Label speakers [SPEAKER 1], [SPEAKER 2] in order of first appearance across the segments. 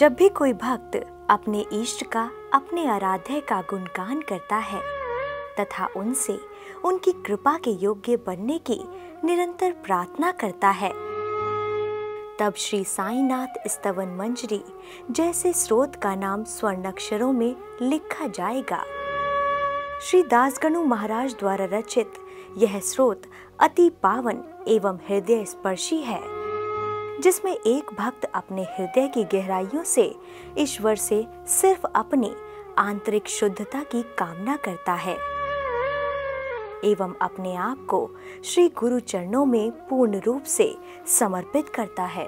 [SPEAKER 1] जब भी कोई भक्त अपने इष्ट का, अपने आराध्य का गुणगान करता है तथा उनसे उनकी कृपा के योग्य बनने की निरंतर प्रार्थना करता है, तब श्री साईनाथ स्तवन मंजरी जैसे स्रोत का नाम स्वर्णाक्षरों में लिखा जाएगा। श्री दासगणु महाराज द्वारा रचित यह स्रोत अति पावन एवं हृदय स्पर्शी है, जिसमें एक भक्त अपने हृदय की गहराइयों से ईश्वर से सिर्फ अपनी आंतरिक शुद्धता की कामना करता है एवं अपने आप को श्री गुरु चरणों में पूर्ण रूप से समर्पित करता है।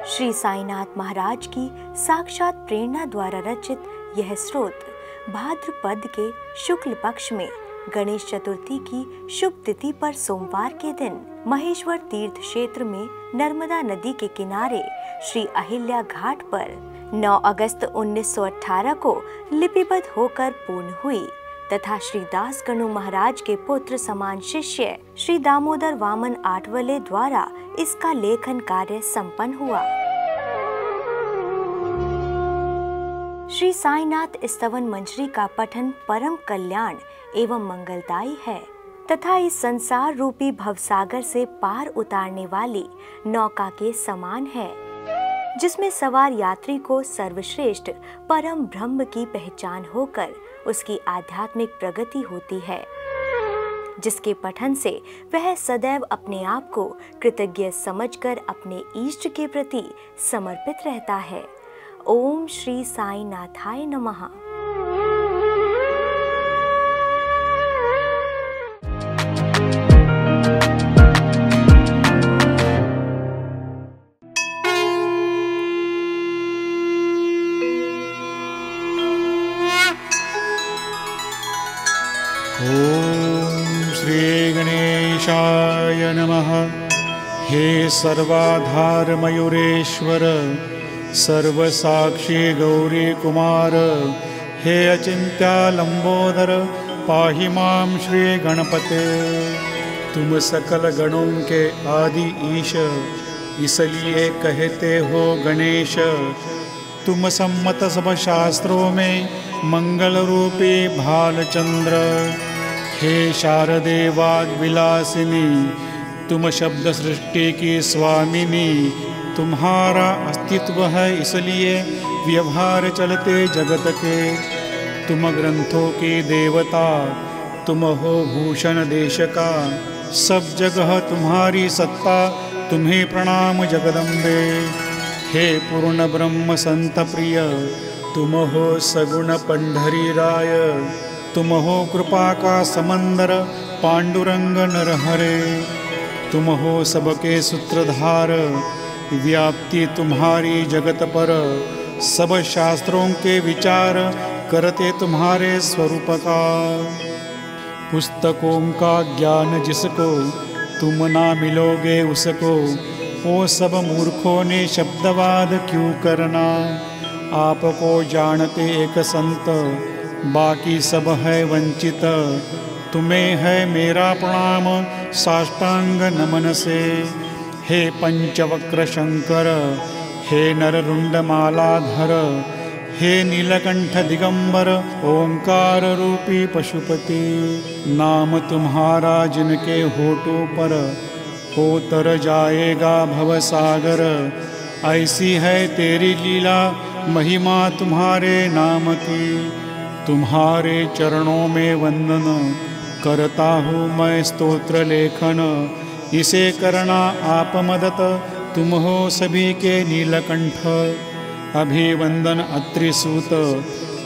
[SPEAKER 1] श्री साईनाथ महाराज की साक्षात प्रेरणा द्वारा रचित यह स्रोत भाद्रपद के शुक्ल पक्ष में गणेश चतुर्थी की शुभ तिथि पर सोमवार के दिन महेश्वर तीर्थ क्षेत्र में नर्मदा नदी के किनारे श्री अहिल्या घाट पर 9 अगस्त 1918 को लिपिबद्ध होकर पूर्ण हुई तथा श्री दासगणु महाराज के पुत्र समान शिष्य श्री दामोदर वामन आठवले द्वारा इसका लेखन कार्य संपन्न हुआ। श्री साईनाथ स्तवन मंजरी का पठन परम कल्याण एवं मंगलदायी है तथा इस संसार रूपी भवसागर से पार उतारने वाली नौका के समान है, जिसमें सवार यात्री को सर्वश्रेष्ठ परम ब्रह्म की पहचान होकर उसकी आध्यात्मिक प्रगति होती है, जिसके पठन से वह सदैव अपने आप को कृतज्ञ समझकर अपने इष्ट के प्रति समर्पित रहता है। ओम श्री साईनाथाय नमः।
[SPEAKER 2] ओम श्री गणेशाय नमः। हे सर्वाधार मयूरेश्वर, सर्वसाक्षी गौरी कुमार, हे अचिंत्या लंबोदर, पाहि मां श्री गणपते। तुम सकल गणों के आदि ईश, इसलिए कहते हो गणेश। तुम सम्मत सब शास्त्रों में मंगल रूपी भालचंद्र। हे शारदे वाग विलासिनी, तुम शब्द सृष्टि की स्वामिनी। तुम्हारा अस्तित्व है इसलिए व्यवहार चलते जगत के। तुम ग्रंथों की देवता, तुम हो भूषण देश का। सब जगह तुम्हारी सत्ता, तुम्हें प्रणाम जगदम्बे। हे पूर्ण ब्रह्म संत प्रिय, तुम हो सगुण पंढरी राय। तुम हो कृपा का समंदर, पांडुरंग नरहरे। तुम हो सबके सूत्रधार, व्याप्ति तुम्हारी जगत पर। सब शास्त्रों के विचार करते तुम्हारे स्वरूप का। पुस्तकों का ज्ञान जिसको, तुम ना मिलोगे उसको। ओ सब मूर्खों ने शब्दवाद क्यों करना। आपको जानते एक संत, बाकी सब है वंचित। तुम्हें है मेरा प्रणाम साष्टांग नमन से। हे पंचवक्र शंकर, हे नररुंड मालाधर, हे नीलकंठ दिगंबर, ओंकार रूपी पशुपति। नाम तुम्हारा जिनके होठों पर, हो तर जाएगा भवसागर। ऐसी है तेरी लीला, महिमा तुम्हारे नाम की। तुम्हारे चरणों में वंदन करता हूँ मैं स्तोत्र लेखन। इसे करना आप मदद, तुम हो सभी के नीलकंठ। अभिवंदन अत्रिसूत,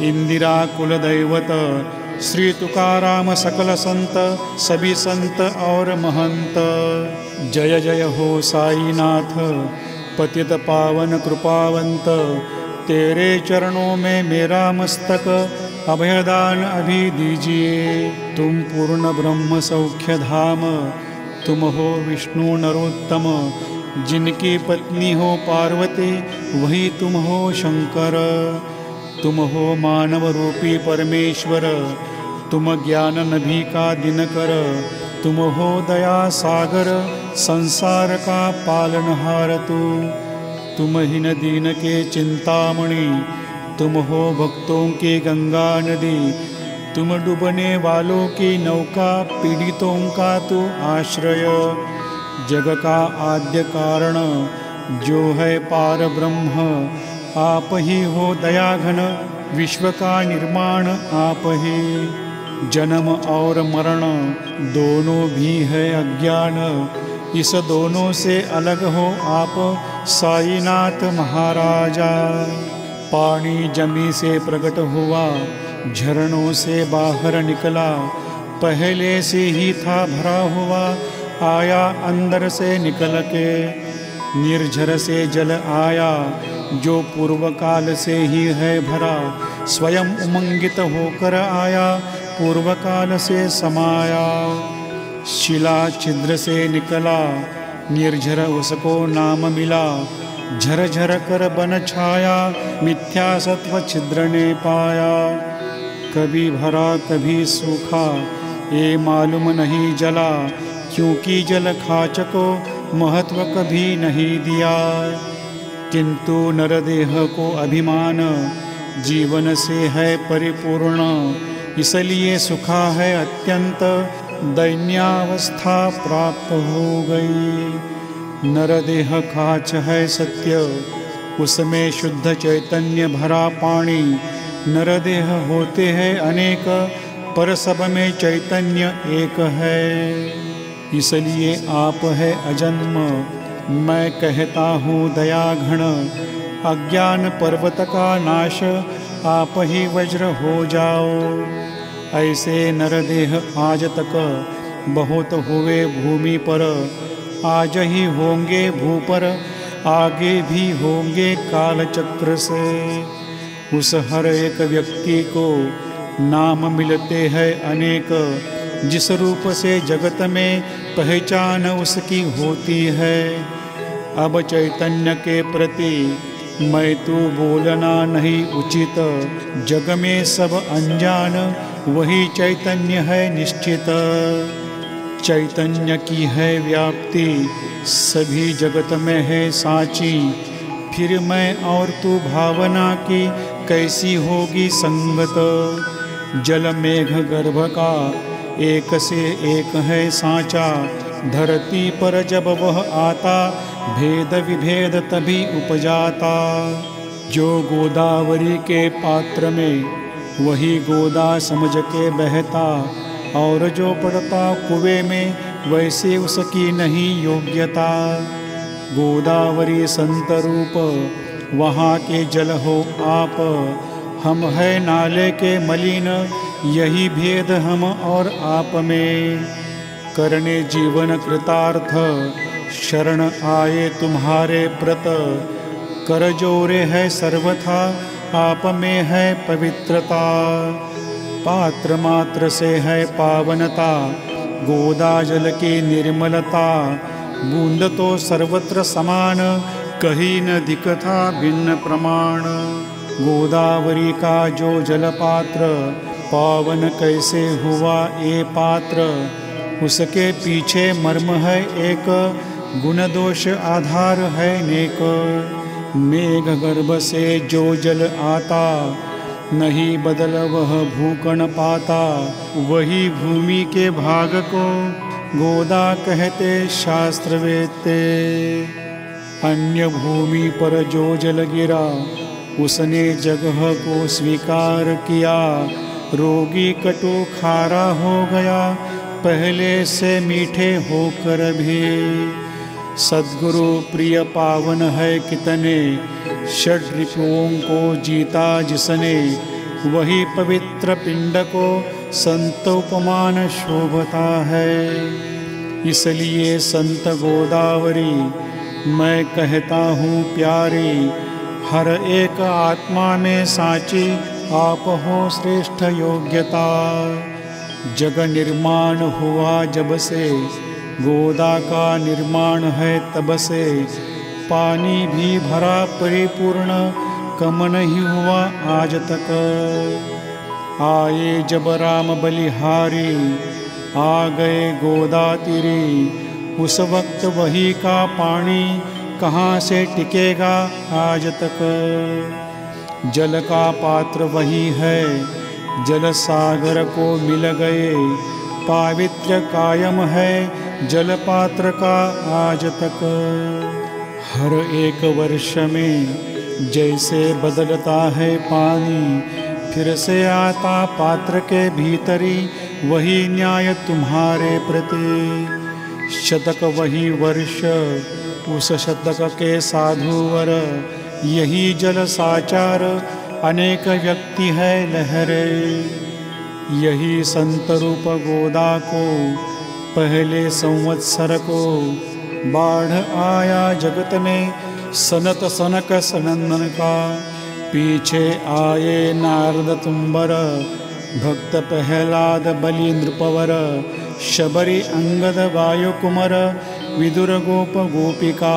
[SPEAKER 2] इंदिरा कुल दैवत। श्री तुकाराम सकल संत, सभी संत और महंत। जय जय हो साईनाथ, पतित पावन कृपावंत। तेरे चरणों में मेरा मस्तक, अभयदान अभी दीजिए। तुम पूर्ण ब्रह्म सौख्य धाम, तुम हो विष्णु नरोत्तम। जिनकी पत्नी हो पार्वती, वही तुम हो शंकर। तुम हो मानव रूपी परमेश्वर, तुम ज्ञान नभी का दिनकर। तुम हो दया सागर, संसार का पालनहार तू। तुम ही न दीन के चिंतामणि, तुम हो भक्तों की गंगा नदी। तुम डूबने वालों की नौका, पीड़ितों का तू आश्रय। जग का आद्य कारण जो है पार ब्रह्म, आप ही हो दया घन, विश्व का निर्माण आप ही। जन्म और मरण दोनों भी है अज्ञान, इस दोनों से अलग हो आप साईनाथ महाराजा। पानी जमी से प्रकट हुआ, झरनों से बाहर निकला, पहले से ही था भरा हुआ, आया अंदर से निकल के। निर्झर से जल आया जो पूर्व काल से ही है भरा, स्वयं उमंगित होकर आया, पूर्व काल से समाया। शिला छिद्र से निकला, निर्झर उसको नाम मिला, झरझर कर बन छाया, मिथ्या सत्व छिद्र ने पाया। कभी भरा कभी सूखा, ये मालूम नहीं जला, क्योंकि जल खाच को महत्व कभी नहीं दिया। किंतु नरदेह को अभिमान, जीवन से है परिपूर्ण, इसलिए सुखा है अत्यंत, दैन्यावस्था प्राप्त हो गई। नरदेह खाच है सत्य, उसमें शुद्ध चैतन्य भरा पानी। नरदेह होते हैं अनेक, पर सब में चैतन्य एक है। इसलिए आप है अजन्म, मैं कहता हूँ दया घन। अज्ञान पर्वत का नाश, आप ही वज्र हो जाओ। ऐसे नरदेह आज तक बहुत हुए भूमि पर, आज ही होंगे भू पर, आगे भी होंगे काल चक्र से। उस हर एक व्यक्ति को नाम मिलते हैं अनेक, जिस रूप से जगत में पहचान उसकी होती है। अब चैतन्य के प्रति मैं तो बोलना नहीं उचित, जग में सब अनजान, वही चैतन्य है निश्चित। चैतन्य की है व्याप्ति, सभी जगत में है साची, फिर मैं और तू भावना की कैसी होगी संगत। जल मेघ गर्भ का एक से एक है साचा, धरती पर जब वह आता, भेद विभेद तभी उपजाता। जो गोदावरी के पात्र में, वही गोदा समझ के बहता, और जो पड़ता कुएं में, वैसे उसकी नहीं योग्यता। गोदावरी संत रूप, वहाँ के जल हो आप, हम है नाले के मलिन, यही भेद हम और आप में। करने जीवन कृतार्थ, शरण आए तुम्हारे प्रत, कर जोरे है सर्वथा, आप में है पवित्रता। पात्र मात्र से है पावनता, गोदा जल की निर्मलता। बूंद तो सर्वत्र समान, कहीं न दिखता भिन्न प्रमाण। गोदावरी का जो जलपात्र, पावन कैसे हुआ ये पात्र, उसके पीछे मर्म है एक, गुण दोष आधार है नेक। मेघ गर्भ से जो जल आता, नहीं बदल वह भूकण पाता, वही भूमि के भाग को गोदा कहते शास्त्र वेत्ते। अन्य भूमि पर जो जल गिरा, उसने जगह को स्वीकार किया, रोगी कटु खारा हो गया, पहले से मीठे होकर भी। सद्गुरु प्रिय पावन है कितने, षड रिपुओं को जीता जिसने, वही पवित्र पिंड को संत उपमान शोभता है। इसलिए संत गोदावरी मैं कहता हूँ प्यारी, हर एक आत्मा में साची आप हो श्रेष्ठ योग्यता। जग निर्माण हुआ जब से, गोदा का निर्माण है तब से, पानी भी भरा परिपूर्ण, कम नहीं हुआ आज तक। आए जब राम बलिहारी, आ गए गोदा तीरी, उस वक्त वही का पानी कहाँ से टिकेगा आज तक। जल का पात्र वही है, जल सागर को मिल गए, पावित्र कायम है जल पात्र का आज तक। हर एक वर्ष में जैसे बदलता है पानी, फिर से आता पात्र के भीतरी, वही न्याय तुम्हारे प्रति। शतक वही वर्ष, उस शतक के साधुवर, यही जल साचार, अनेक व्यक्ति है लहरे। यही संत रूप गोदा को पहले संवत्सर को बाढ़ आया जगत में, सनत सनक सनंदन का। पीछे आए नारद तुम्बर, भक्त प्रहलाद बलि नृपवर, शबरी अंगद वायु कुमर, विदुर गोप गोपिका।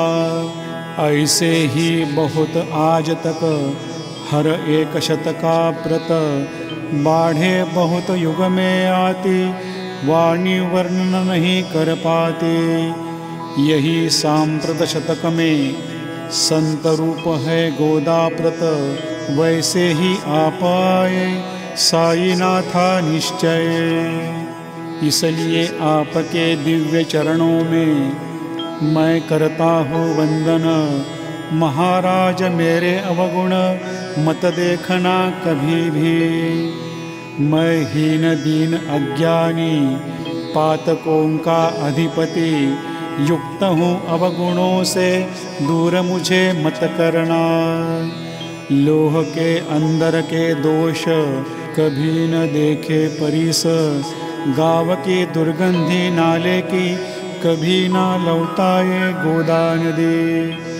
[SPEAKER 2] ऐसे ही बहुत आज तक हर एक शतका प्रत, बाढ़े बहुत युग में आती, वाणी वर्णन नहीं कर पाती। यही सांप्रत शतक में संत रूप है गोदाप्रत, वैसे ही आप आए साईनाथा निश्चय। इसलिए आपके दिव्य चरणों में मैं करता हूँ वंदन। महाराज मेरे अवगुण मत देखना कभी भी। मैं हीन दीन अज्ञानी पातकों का अधिपति, युक्त हूँ अवगुणों से दूर मुझे मत करना। लोह के अंदर के दोष कभी न देखे परिस, गाँव की दुर्गंधी नाले की कभी ना लौटाए गोदान दे।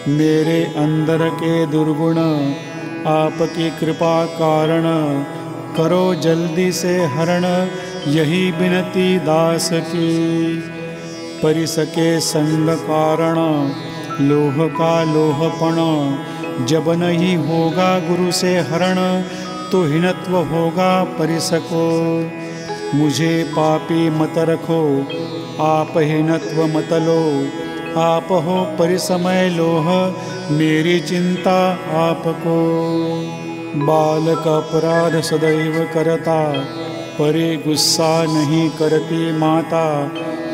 [SPEAKER 2] मेरे अंदर के दुर्गुण आपकी कृपा कारण, करो जल्दी से हरण, यही विनती दास की। परिस के संग कारण लोह का लोहपण, जब नहीं होगा गुरु से हरण, तो हीनत्व होगा परिस को। मुझे पापी मत रखो, आप हीनत्व मत लो। आप हो परिसमय लोह, मेरी चिंता आपको। बालक अपराध सदैव करता, परे गुस्सा नहीं करती माता।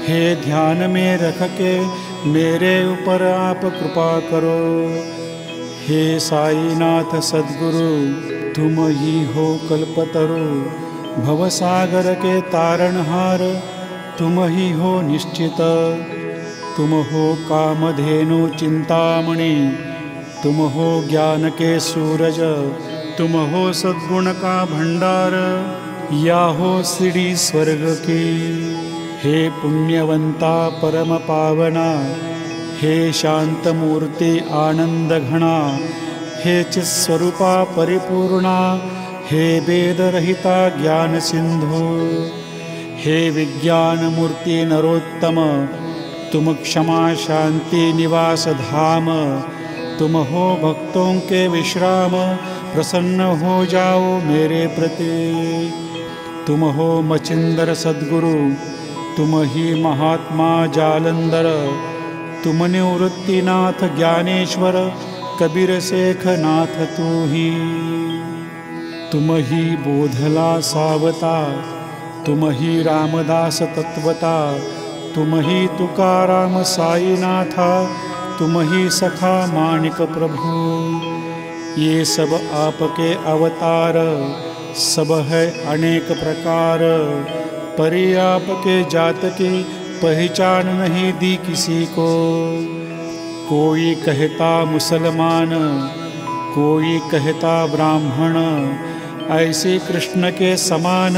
[SPEAKER 2] हे ध्यान में रख के मेरे ऊपर आप कृपा करो। हे साईनाथ सद्गुरु, तुम ही हो कल्पतरु, भवसागर के तारणहार तुम ही हो निश्चित। तुम हो कामधेनु चिंतामणि, तुम हो ज्ञान के सूरज, तुम हो सद्गुण का भंडार, या हो सीढ़ी स्वर्ग की। हे पुण्यवंता परम पावना, हे शांत मूर्ति आनंद घना, हे चित्स्वरूपा परिपूर्णा, हे वेद रहिता ज्ञान सिंधु। हे विज्ञान मूर्ति नरोत्तम, तुम क्षमा शांति निवास धाम। तुम हो भक्तों के विश्राम, प्रसन्न हो जाओ मेरे प्रति। तुम हो मचिंदर सद्गुरु, तुम ही महात्मा जालंधर। तुम निवृत्तिनाथ ज्ञानेश्वर, कबीर शेख नाथ तू ही। तुम ही बोधला सावता, तुम ही रामदास तत्वता। तुम ही तुकाराम साईनाथा, तुम ही सखा मानिक प्रभु। ये सब आपके अवतार, सब है अनेक प्रकार। परी आपके जात की पहचान नहीं दी किसी को। कोई कहता मुसलमान, कोई कहता ब्राह्मण, ऐसे कृष्ण के समान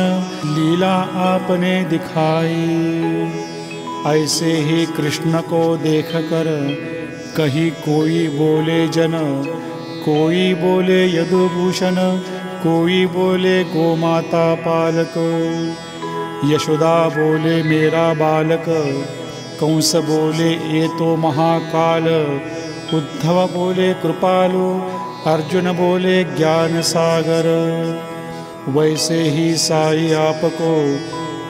[SPEAKER 2] लीला आपने दिखाई। ऐसे ही कृष्ण को देखकर कहीं कोई बोले जन, कोई बोले यदुभूषण, कोई बोले गोमाता पालक। यशोदा बोले मेरा बालक, कंस बोले ये तो महाकाल। उद्धव बोले कृपालु, अर्जुन बोले ज्ञान सागर। वैसे ही साई आपको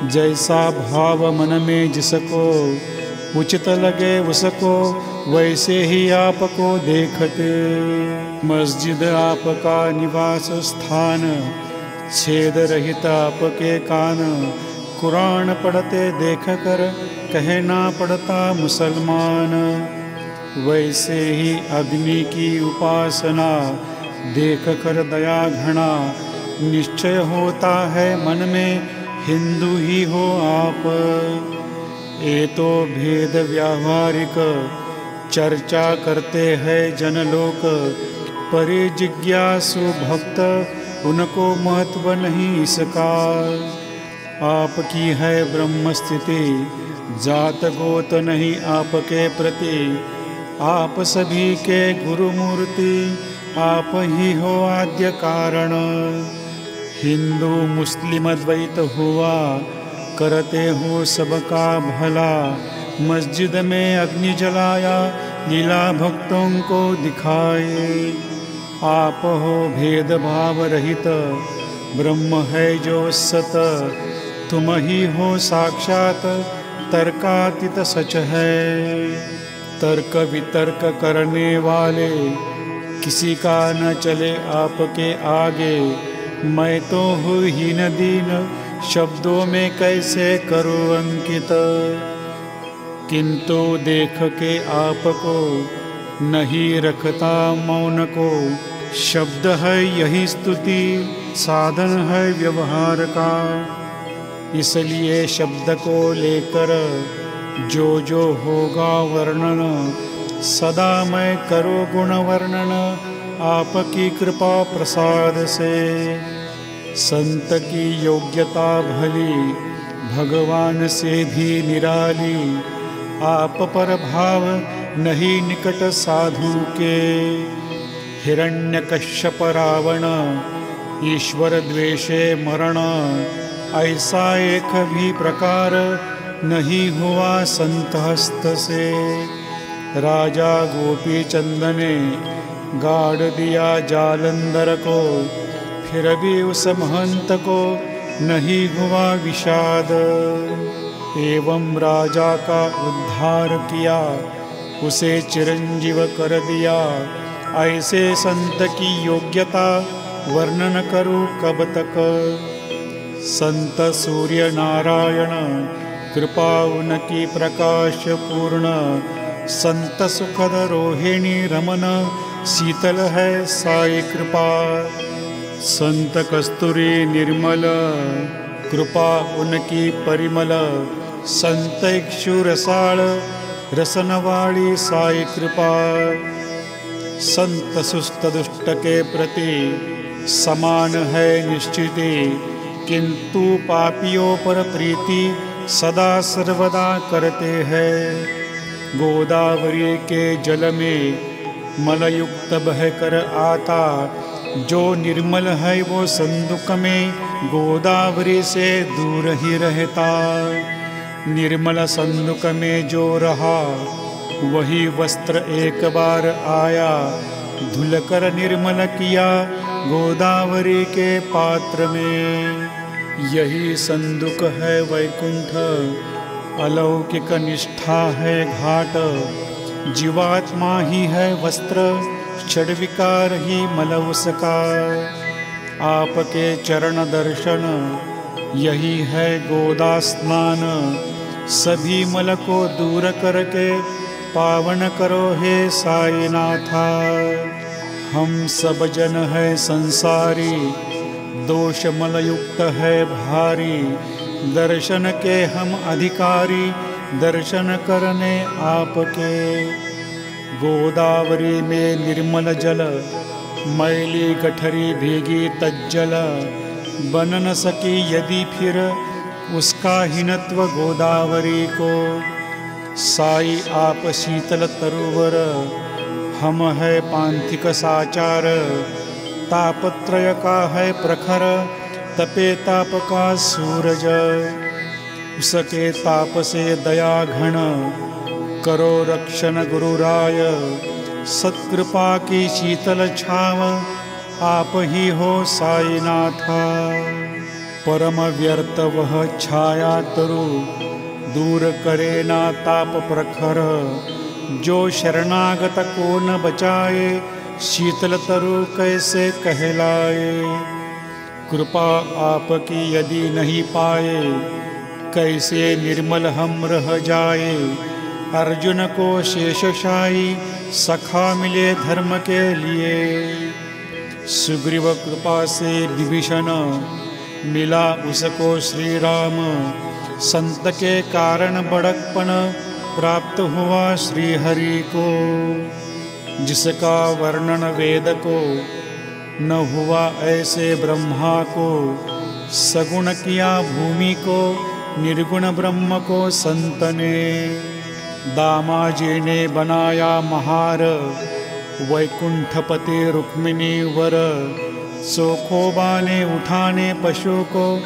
[SPEAKER 2] जैसा भाव मन में जिसको उचित लगे उसको वैसे ही आपको देखते। मस्जिद आपका निवास स्थान, छेद रहित आपके कान, कुरान पढ़ते देख कर कहना पड़ता मुसलमान। वैसे ही अग्नि की उपासना देख कर दया घना, निश्चय होता है मन में हिंदू ही हो आप। ये तो भेद व्यावहारिक चर्चा करते हैं जनलोक, परि जिज्ञासु भक्त उनको महत्व नहीं इसका। आपकी है ब्रह्म स्थिति, जात गोत नहीं आपके प्रति। आप सभी के गुरु मूर्ति, आप ही हो आद्य कारण। हिंदू मुस्लिम द्वैत हुआ, करते हो सबका भला। मस्जिद में अग्नि जलाया, लीला भक्तों को दिखाए। आप हो भेदभाव रहित, ब्रह्म है जो सत। तुम ही हो साक्षात, तर्कातीत सच है। तर्क वितर्क करने वाले, किसी का न चले आपके आगे। मैं तो हूँ हीन दीन, शब्दों में कैसे करूँ अंकित। किंतु देख के आपको नहीं रखता मौन को। शब्द है यही स्तुति, साधन है व्यवहार का। इसलिए शब्द को लेकर जो होगा वर्णन, सदा मैं करो गुण वर्णन आपकी कृपा प्रसाद से। संत की योग्यता भली, भगवान से भी निराली। आप पर भाव नहीं निकट साधु के। हिरण्यकश्यप रावण, ईश्वर द्वेषे मरण। ऐसा एक भी प्रकार नहीं हुआ संत हस्त से। राजा गोपी चंद ने गाड़ दिया जालंधर को, फिर भी उस महंत को नहीं हुआ विषाद। एवं राजा का उद्धार किया, उसे चिरंजीव कर दिया। ऐसे संत की योग्यता वर्णन करूं कब तक। संत सूर्य नारायण, कृपा उनकी प्रकाश पूर्ण। संत सुखद रोहिणी रमन, शीतल है साई कृपा। संत कस्तूरी निर्मल, कृपा उनकी परिमल। संत इक्षु रसाळ, रसनवाड़ी साई कृपा। संत सुस्त दुष्ट के प्रति समान है निश्चिति, किंतु पापियों पर प्रीति सदा सर्वदा करते हैं। गोदावरी के जल में मलयुक्त बहकर आता, जो निर्मल है वो संदुक में गोदावरी से दूर ही रहता। निर्मल संदुक में जो रहा, वही वस्त्र एक बार आया। धुलकर निर्मल किया गोदावरी के पात्र में। यही संदुक है वैकुंठ, अलौकिक निष्ठा है घाट। जीवात्मा ही है वस्त्र, षड्विकार ही मल उसका। आपके चरण दर्शन, यही है गोदा स्नान। सभी मल को दूर करके पावन करो हे साईनाथा। हम सब जन है संसारी, दोष मल युक्त है भारी। दर्शन के हम अधिकारी, दर्शन करने आपके। गोदावरी में निर्मल जल, मैली गठरी भीगी तज्जल। बन न सकी यदि फिर उसका हीनत्व गोदावरी को। साई आप शीतल तरुवर, हम है पांथिक साचार। तापत्रय का है प्रखर, तपे ताप का सूरज। उसके ताप से दया घन, करो रक्षण गुरुराय। सत्कृपा की शीतल छाव, आप ही हो साईनाथा। परम व्यर्थ वह छाया तरु, दूर करे ना ताप प्रखर। जो शरणागत को न बचाए, शीतल तरु कैसे कहलाए। कृपा आपकी यदि नहीं पाए, कैसे निर्मल हम रह जाए। अर्जुन को शेषशायी सखा मिले धर्म के लिए। सुग्रीव कृपा से विभीषण मिला उसको श्री राम। संत के कारण बड़कपन प्राप्त हुआ श्री हरि को। जिसका वर्णन वेद को न हुआ ऐसे ब्रह्मा को। सगुण किया भूमि को, निर्गुण ब्रह्म को संत ने। दामाजी ने बनाया महार, वैकुंठपति रुक्मिणी वर। सोखोबा ने उठाने पशु को,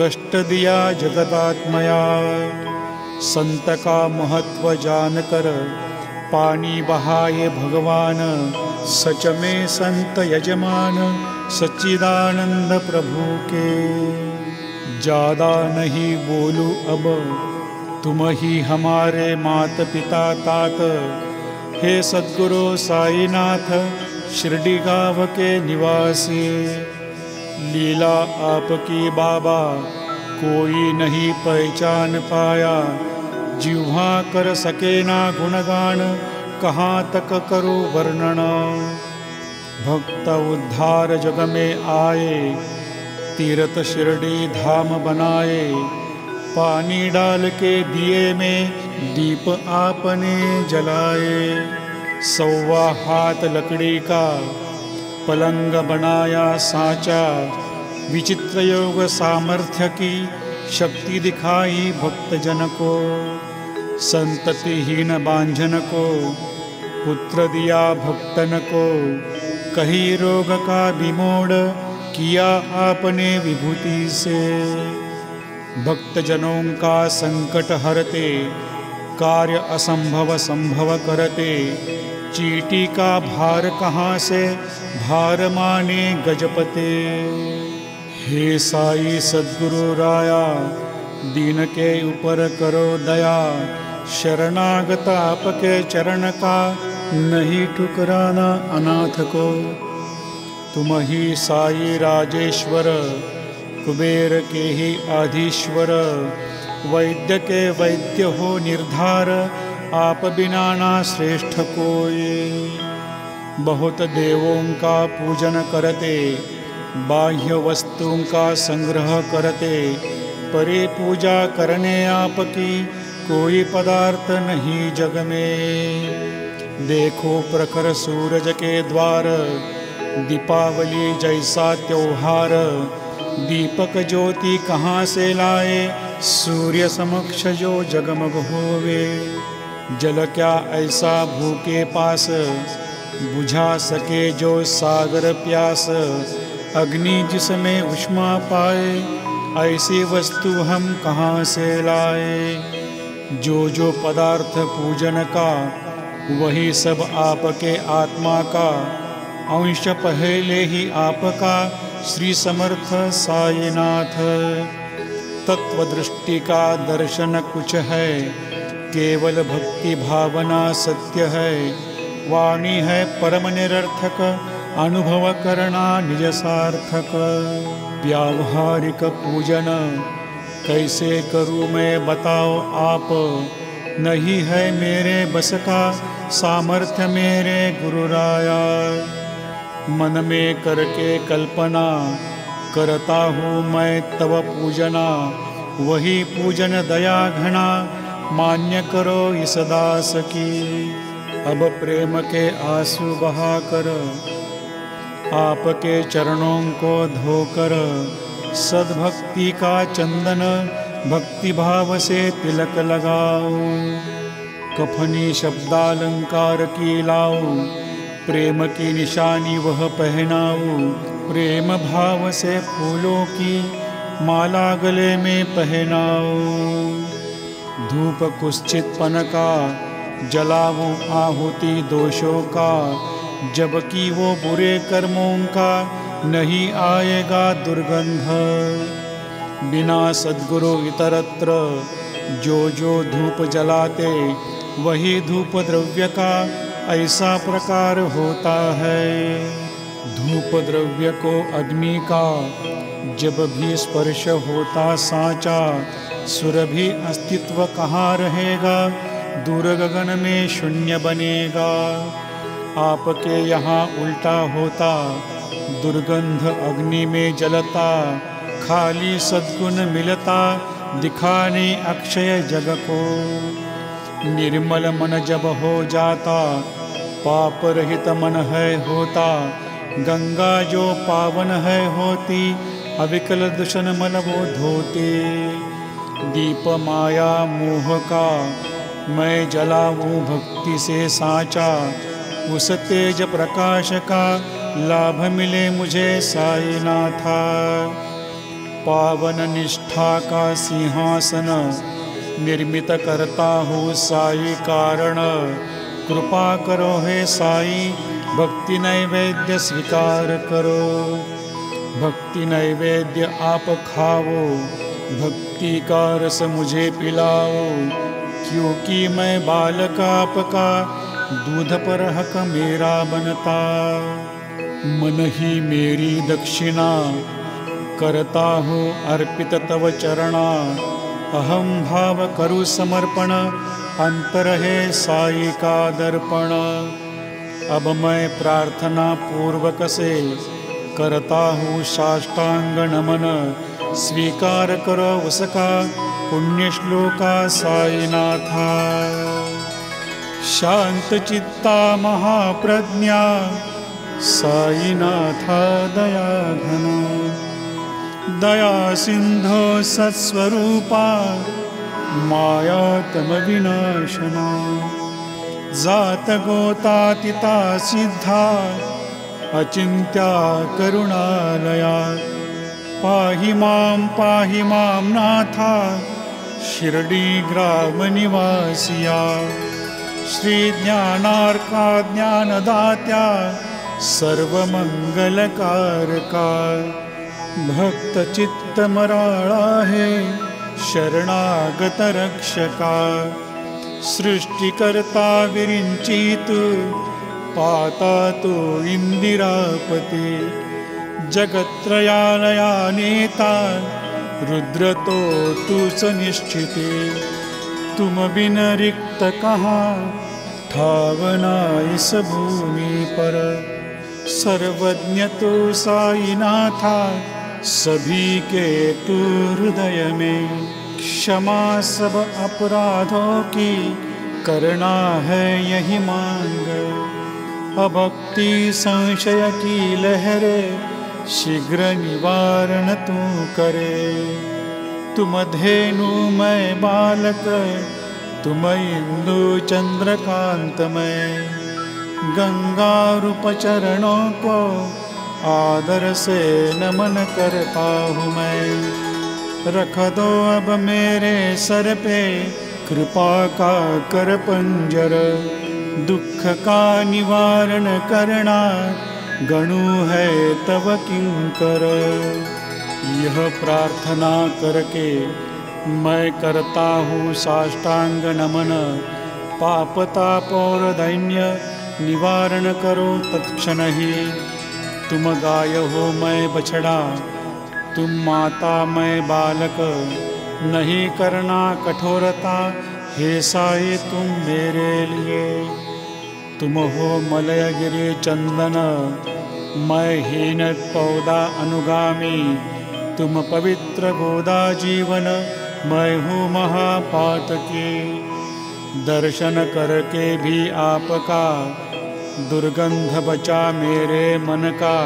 [SPEAKER 2] कष्ट दिया जगदात्मया। संत का महत्व जानकर पानी बहाए भगवान। सच में संत यजमान, सच्चिदानंद प्रभु के। ज्यादा नहीं बोलूं अब, तुम ही हमारे मात पिता तात। हे सद्गुरु साईनाथ, शिरडी गाँव के निवासी। लीला आपकी बाबा कोई नहीं पहचान पाया। जिह्वा कर सके ना गुणगान, कहाँ तक करूं वर्णन। भक्त उद्धार जग में आए, तीर्थ शिरडी धाम बनाए। पानी डाल के दिए में दीप आपने जलाए। 125 हाथ लकड़ी का पलंग बनाया साचा। विचित्र योग सामर्थ्य की शक्ति दिखाई भक्त जन को। संततिहीन बांझन को पुत्र दिया भक्तन को। कहीं रोग का विमोड़ किया आपने विभूति से। भक्त जनों का संकट हरते, कार्य असंभव संभव करते। चीटी का भार कहाँ से भार माने गजपते। हे साई सद्गुरु राया, दीन के ऊपर करो दया। शरणागत आपके चरण का, नहीं ठुकराना अनाथ को। तुम ही साई राजेश्वर, कुबेर के ही आधीश्वर। वैद्य के वैद्य हो निर्धार, आप बिना ना श्रेष्ठ कोई। बहुत देवों का पूजन करते, बाह्य वस्तुओं का संग्रह करते। परे पूजा करने आपकी, कोई पदार्थ नहीं जग में। देखो प्रखर सूरज के द्वार, दीपावली जैसा त्योहार। दीपक ज्योति कहाँ से लाए, सूर्य समक्ष जो जगमग होवे। जल क्या ऐसा भूखे पास, बुझा सके जो सागर प्यास। अग्नि जिसमें उष्मा पाए, ऐसी वस्तु हम कहाँ से लाए। जो पदार्थ पूजन का, वही सब आपके आत्मा का। अंश पहले ही आपका, श्री समर्थ साईनाथ। तत्व दृष्टि का दर्शन कुछ है, केवल भक्ति भावना सत्य है। वाणी है परम निरर्थक, अनुभव करना निज सार्थक। व्यावहारिक पूजन कैसे करूँ मैं बताओ आप। नहीं है मेरे बस का, सामर्थ्य मेरे गुरु राया। मन में करके कल्पना, करता हूँ मैं तव पूजना। वही पूजन दया घना, मान्य करो इस दास की। अब प्रेम के आंसू बहा कर, आपके चरणों को धोकर। सद्भक्ति का चंदन, भक्ति भाव से तिलक लगाओ। कफनी शब्दालंकार की लाओ, प्रेम की निशानी वह पहनाओ। प्रेम भाव से फूलों की माला गले में पहनाओ। धूप कुश्चितपन का, जलाओ आहुति दोषों का। जबकि वो बुरे कर्मों का, नहीं आएगा दुर्गंध। बिना सद्गुरु इतरत्र, जो धूप जलाते, वही धूप द्रव्य का ऐसा प्रकार होता है। धूप द्रव्य को अग्नि का जब भी स्पर्श होता साचा, सुरभि अस्तित्व कहाँ रहेगा, दूर गगन में शून्य बनेगा। आपके यहाँ उल्टा होता, दुर्गंध अग्नि में जलता, खाली सद्गुण मिलता, दिखाने अक्षय जग को। निर्मल मन जब हो जाता, पाप रहित मन है होता, गंगा जो पावन है होती, अविकल दूषण मल वो धोते। दीप माया मोह का मैं जलाऊं भक्ति से साचा, उस तेज प्रकाश का लाभ मिले मुझे साईनाथा। पावन निष्ठा का सिंहासन निर्मित करता हूँ साई कारण, कृपा करो हे साई भक्ति नैवेद्य स्वीकार करो। भक्ति नैवेद्य आप खाओ, भक्ति का रस मुझे पिलाओ, क्योंकि मैं बालक आपका दूध पर हक मेरा बनता। मन ही मेरी दक्षिणा करता हूँ अर्पित तव चरणा, अहम भाव करु समर्पण, अंतर है साई का दर्पण। अब मैं प्रार्थना पूर्वक से करता हूँ साष्टांग नमन, स्वीकार करो उसका पुण्य श्लोका साईनाथा। शांत चित्ता महाप्रज्ञा साईनाथा दया घना, दया सिंधो सत्स्वरूपा मायातम विनाशना। जात गोतातिता सिद्धा अचिंत्या करुणालया, पाहि मां नाथा शिरडी ग्राम निवासिया। श्री ज्ञानार्का ज्ञानदात्या सर्वमंगलकारका, भक्त चित्त मराळा है शरणागत रक्षका। सृष्टिकर्ता विरिंचित पाता तो इंदिरापते, जगत्त्रयालया नेता रुद्र तो तू सनिष्ठिते। तुम बिन रिक्त कहाँ ठावना इस भूमि पर, सर्वज्ञ तो साईनाथा सभी के तू हृदय में। क्षमा सब अपराधों की करना है यही मांग, अभक्ति संशय की लहरे शीघ्र निवारण तू करे। तुम धेनु मैं बालक, तुम इंदु चंद्रकांत में, गंगा रूप चरणों को आदर से नमन करता हूँ मैं। रख दो अब मेरे सर पे कृपा का कर पंजर, दुख का निवारण करना गणु है तव किंकर। यह प्रार्थना करके मैं करता हूँ साष्टांग नमन, पाप ताप और दैन्य निवारण करो तत्क्षण ही। तुम गाय हो मैं बछड़ा, तुम माता मैं बालक, नहीं करना कठोरता हे साई तुम मेरे लिए। तुम हो मलयगिरी चंदन, मैं हीन पौधा अनुगामी, तुम पवित्र गोदा जीवन, मैं हूँ महापातकी। दर्शन करके भी आपका दुर्गंध बचा मेरे मन का,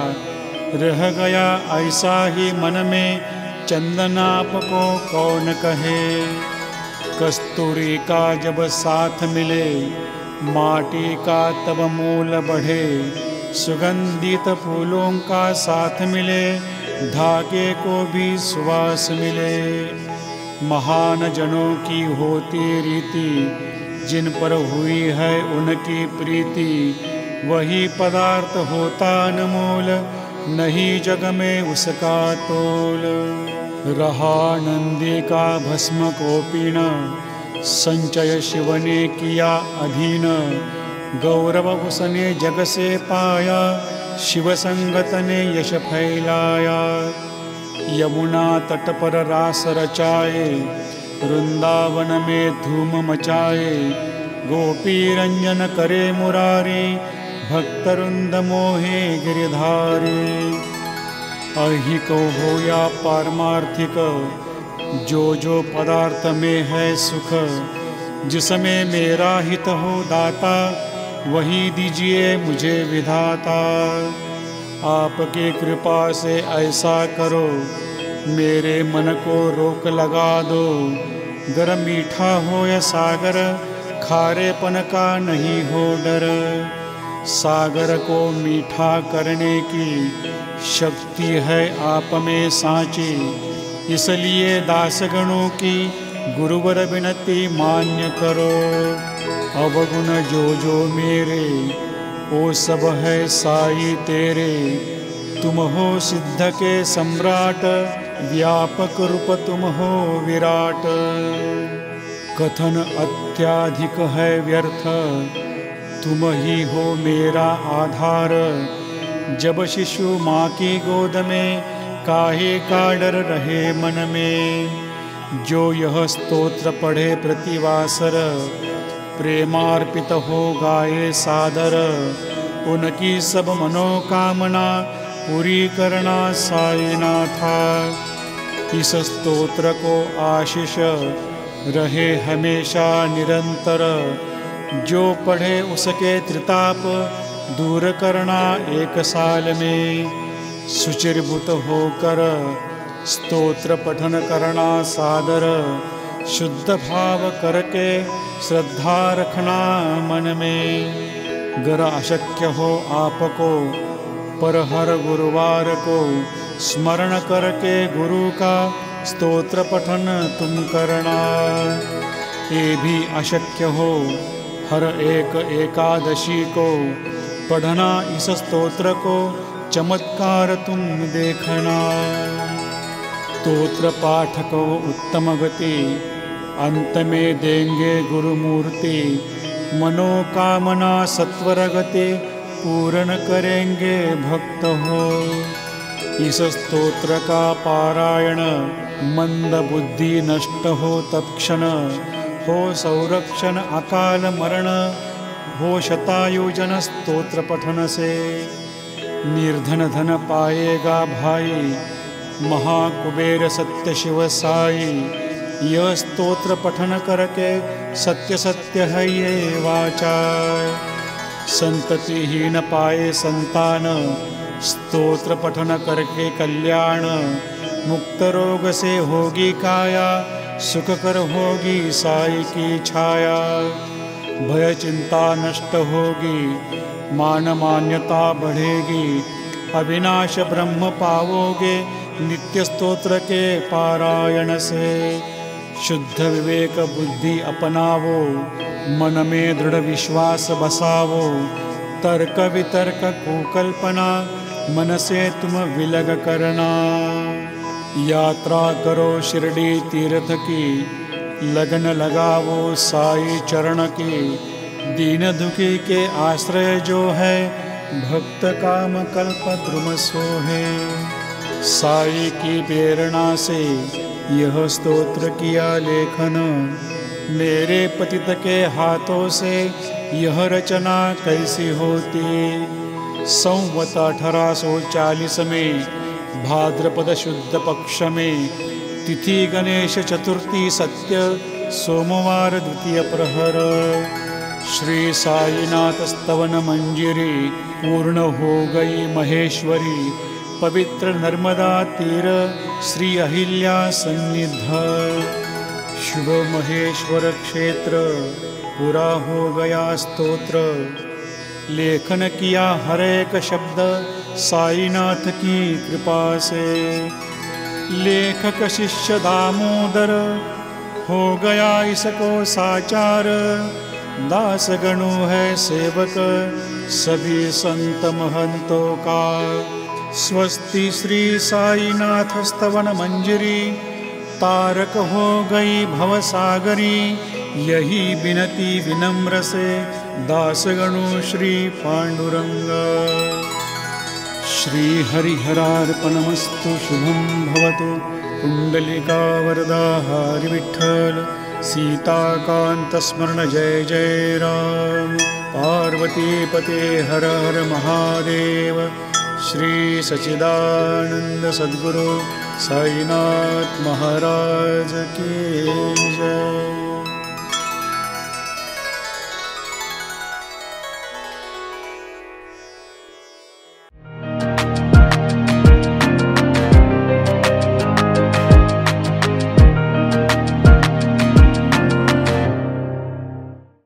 [SPEAKER 2] रह गया ऐसा ही मन में चंदन आपको कौन कहे। कस्तूरी का जब साथ मिले माटी का तब मूल बढ़े, सुगंधित फूलों का साथ मिले धागे को भी सुवास मिले। महान जनों की होती रीति, जिन पर हुई है उनकी प्रीति, वही पदार्थ होता अनमोल, नहीं जग में उसका तोल। रहा नंदी का भस्म को पीना, संचय शिव ने किया अधीन, गौरव उसने जग से पाया, शिव संगत ने यश फैलाया। यमुना तट पर रास रचाए, वृंदावन में धूम मचाए, गोपी रंजन करे मुरारी, भक्त वृंद मोहे गिरधारी। ऐहिक हो या पारमार्थिक, जो पदार्थ में है सुख, जिसमें मेरा हित हो दाता, वही दीजिए मुझे विधाता। आपकी कृपा से ऐसा करो, मेरे मन को रोक लगा दो। गर मीठा हो या सागर, खारेपन का नहीं हो डर। सागर को मीठा करने की शक्ति है आप में सांची, इसलिए दासगणों की गुरुवर विनती मान्य करो। अवगुण जो मेरे, वो सब है साई तेरे। तुम हो सिद्ध के सम्राट, व्यापक रूप तुम हो विराट। कथन अत्याधिक है व्यर्थ, तुम ही हो मेरा आधार। जब शिशु माँ की गोद में, काहे का डर रहे मन में। जो यह स्तोत्र पढ़े प्रतिवासर, प्रेमार्पित हो गाये सादर। उनकी सब मनोकामना पूरी करना साईनाथा। इस स्तोत्र को आशीष रहे हमेशा निरंतर। जो पढ़े उसके त्रिताप दूर करना 1 साल में। शुचिर्भूत होकर स्तोत्र पठन करना सादर। शुद्ध भाव करके श्रद्धा रखना मन में। गर अशक्य हो आपको, पर हर गुरुवार को स्मरण करके गुरु का स्तोत्र पठन तुम करना। ये भी अशक्य हो, हर एक एकादशी को पढ़ना इस स्तोत्र को चमत्कार तुम देखना। स्तोत्र पाठ को उत्तम गति, अंत में देंगे गुरुमूर्ति। मनोकामना सत्वर गति, पूर्ण करेंगे भक्त हो। इस स्तोत्र का पारायण, मंद बुद्धि नष्ट हो तत्क्षण। हो संरक्षण अकाल मरण, हो शतायुजन स्तोत्र पठन से। निर्धन धन पाएगा भाई, महाकुबेर सत्य शिव साई। यह स्तोत्र पठन करके सत्य सत्य है ये वाचा। संततिहीन पाए संतान, स्तोत्र पठन करके कल्याण। मुक्त रोग से होगी काया, सुख कर होगी साई की छाया। भय चिंता नष्ट होगी, मान मान्यता बढ़ेगी। अविनाश ब्रह्म पाओगे, नित्य स्तोत्र के पारायण से। शुद्ध विवेक बुद्धि अपनावो, मन में दृढ़ विश्वास बसावो। तर्क वितर्क कुकल्पना, मन से तुम विलग करना। यात्रा करो शिरडी तीर्थ की, लगन लगावो साई चरण की। दीन दुखी के आश्रय जो है, भक्त काम कल्प द्रुम सोहे। साई की प्रेरणा से यह स्तोत्र किया लेखन। मेरे पतित के हाथों से यह रचना कैसी होती। संवत 1840 में भाद्रपद शुद्ध पक्ष में, तिथि गणेश चतुर्थी सत्य सोमवार द्वितीय प्रहर। श्री साईनाथ स्तवन मंजिरी पूर्ण हो गई महेश्वरी। पवित्र नर्मदा तीर श्री अहिल्या सन्निध। शुभ महेश्वर क्षेत्र पूरा हो गया स्तोत्र। लेखन किया हर एक शब्द साईनाथ की कृपा से। लेखक शिष्य दामोदर हो गया इसको साचार। दास गणु है सेवक सभी संत महंतों का। स्वस्ति श्री साईनाथ स्तवन मंजरी। तारक हो गई भवसागरी, यही विनती विनम्र से दासगणो श्री पांडुरंग। श्री हरिहरार्पणमस्तु। शुभं भवतु। कुंडलिका वरदा हरि विठ्ठल। सीताकांत स्मरण जय जय राम। पार्वती पते हर हर महादेव। श्री सच्चिदानंद सद्गुरु साईनाथ महाराज की जय।